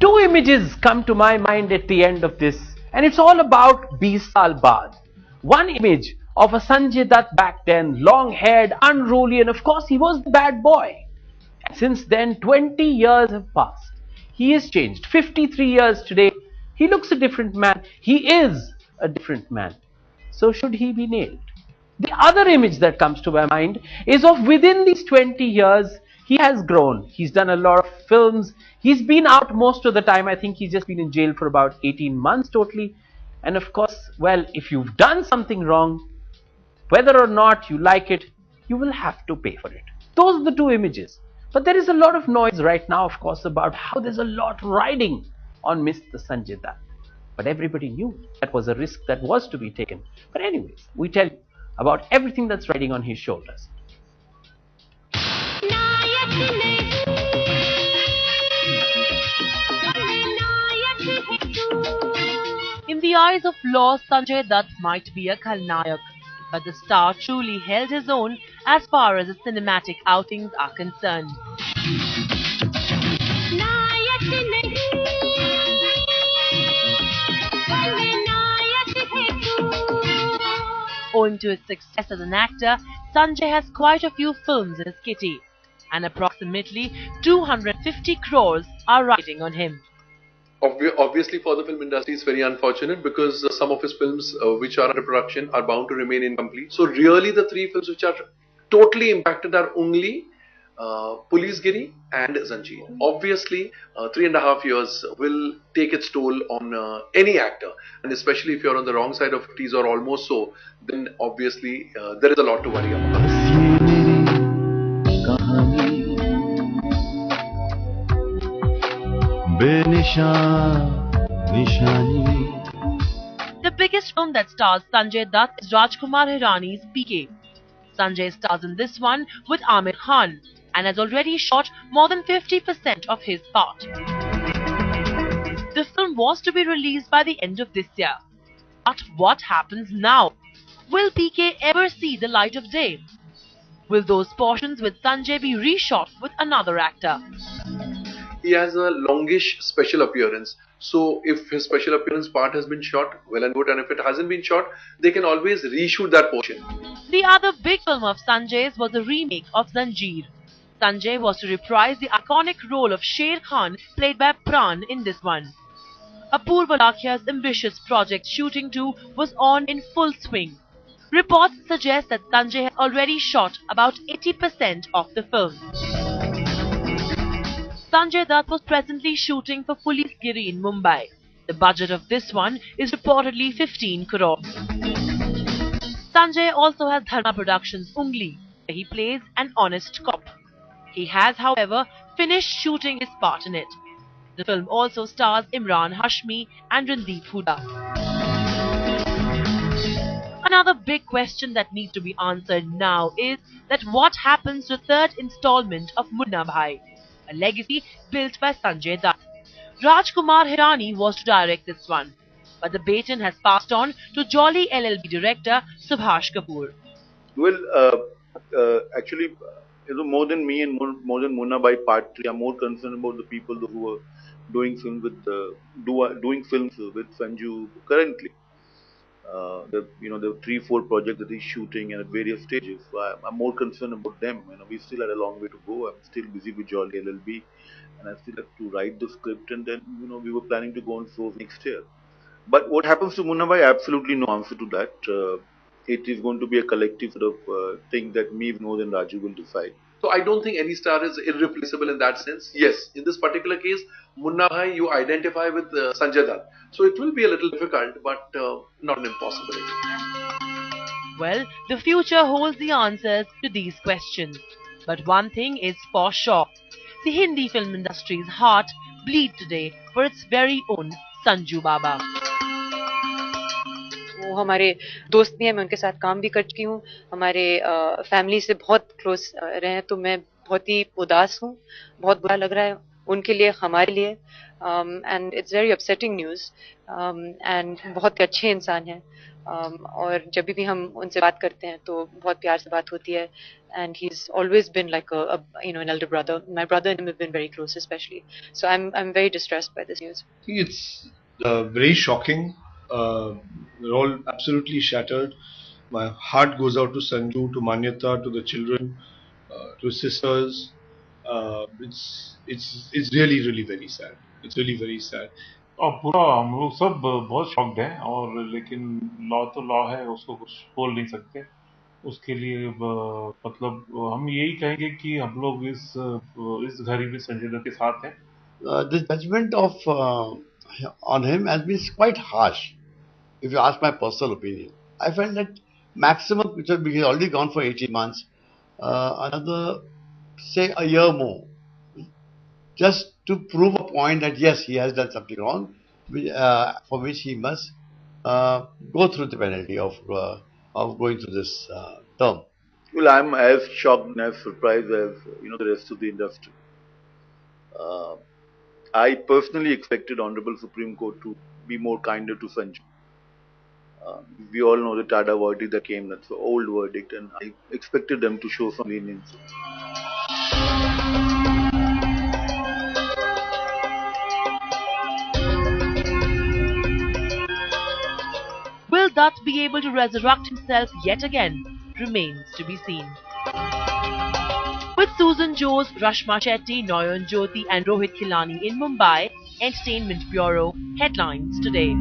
Two images come to my mind at the end of this, and it's all about 20 Saal Baad. One image of a Sanjay Dutt back then, long-haired, unruly, and of course he was the bad boy. And since then, 20 years have passed. He has changed. 53 years today. He looks a different man. He is a different man. So should he be nailed? The other image that comes to my mind is of within these 20 years, he has grown. He's done a lot of films. He's been out most of the time. I think he's just been in jail for about 18 months totally. And of course, well, if you've done something wrong, whether or not you like it, you will have to pay for it. Those are the two images. But there is a lot of noise right now, of course, about how there's a lot riding on Mr. Sanjay Dutt. But everybody knew that was a risk that was to be taken. But anyways, we tell you about everything that's riding on his shoulders. In the eyes of law, Sanjay Dutt might be a Khalnayak, but the star truly held his own as far as his cinematic outings are concerned. Owing to his success as an actor, Sanjay has quite a few films in his kitty, and approximately 250 crores are riding on him. Obviously, for the film industry, it's very unfortunate because some of his films which are under production are bound to remain incomplete. So really the three films which are totally impacted are Ungli, Policegiri and Zanjeer. Obviously, 3.5 years will take its toll on any actor, and especially if you're on the wrong side of 50s or almost so, then obviously there is a lot to worry about. The biggest film that stars Sanjay Dutt is Rajkumar Hirani's PK. Sanjay stars in this one with Amir Khan and has already shot more than 50% of his part. The film was to be released by the end of this year. But what happens now? Will PK ever see the light of day? Will those portions with Sanjay be reshot with another actor? He has a longish special appearance. So if his special appearance part has been shot, well and good, and if it hasn't been shot, they can always reshoot that portion. The other big film of Sanjay's was a remake of Zanjeer. Sanjay was to reprise the iconic role of Sher Khan played by Pran in this one. Apurva Lakhia's ambitious project shooting too was on in full swing. Reports suggest that Sanjay has already shot about 80% of the film. Sanjay Dutt was presently shooting for Policegiri in Mumbai. The budget of this one is reportedly 15 crores. Sanjay also has Dharma Productions' Ungli, where he plays an honest cop. He has, however, finished shooting his part in it. The film also stars Imran Hashmi and Randeep Hooda. Another big question that needs to be answered now is that what happens to the third installment of Munna Bhai, a legacy built by Sanjay Dutt. Rajkumar Hirani was to direct this one, but the baton has passed on to Jolly LLB director Subhash Kapoor. Well, actually, more than me and more than Munna Bhai Part 3, I'm more concerned about the people who are doing films with doing films with Sanju currently. There are 3-4 projects that he's shooting and at various stages. So I'm more concerned about them. We still had a long way to go. I'm still busy with Jolly LLB, and I still have to write the script. And then we were planning to go on shows next year. But what happens to Munna Bhai? Absolutely no answer to that. It is going to be a collective sort of thing that me, Vinod, and Raju will decide. So I don't think any star is irreplaceable in that sense. Yes, in this particular case, Munna Bhai, you identify with Sanjay Dutt. So it will be a little difficult, but not an impossibility. Well, the future holds the answers to these questions. But one thing is for sure. The Hindi film industry's heart bleeds today for its very own Sanju Baba. वो हमारे दोस्त भी हैं, मैं उनके साथ काम भी कर चुकी हूँ, हमारे फैमिली से बहुत क्लोज रहे हैं, तो मैं बहुत ही उदास हूँ, बहुत बुरा लग रहा है उनके लिए, हमारे लिए, and it's very upsetting news, and बहुत अच्छे इंसान हैं, और जब भी हम उनसे बात करते हैं तो बहुत प्यार से बात होती है. And he's always been like an elder brother. My brother and him have been very close, especially. So I'm very distressed by this news. It's very shocking. We're all absolutely shattered. My heart goes out to Sanju, to Manyata, to the children, to his sisters. It's really really very sad. It's really very sad. और पूरा हम लोग सब बहुत shocked हैं, और लेकिन law तो लॉ है, उसको कुछ बोल नहीं सकते. उसके लिए मतलब हम यही कहेंगे कि हम लोग इस घड़ी में संजय दत्त के साथ हैं. The judgment on him has been quite harsh. If you ask my personal opinion, I felt that maximum, because he's already gone for 18 months, another say a year more, just to prove a point that yes, he has done something wrong, for which he must go through the penalty of going through this term. Well, I'm as shocked and as surprised as the rest of the industry. I personally expected Honorable Supreme Court to be more kinder to Sanju. We all know the Tada verdict that came. That's an old verdict, and I expected them to show some leniency. Will Dutt be able to resurrect himself yet again? Remains to be seen. With Susan Jose, Rashma Chetty, Noyan Jyoti and Rohit Khilani in Mumbai, Entertainment Bureau, Headlines Today.